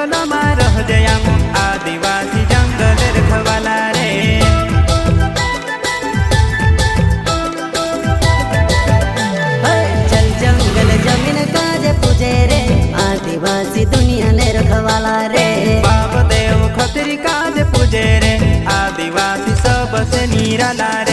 जंगल में रह जया आदिवासी जंगल रखवाला रे। चल जंगल जमीन काज पूजे रे आदिवासी दुनिया ने रखवाला रे। बाप देव खतरी काज पूजे रे आदिवासी सबसे निराला रे।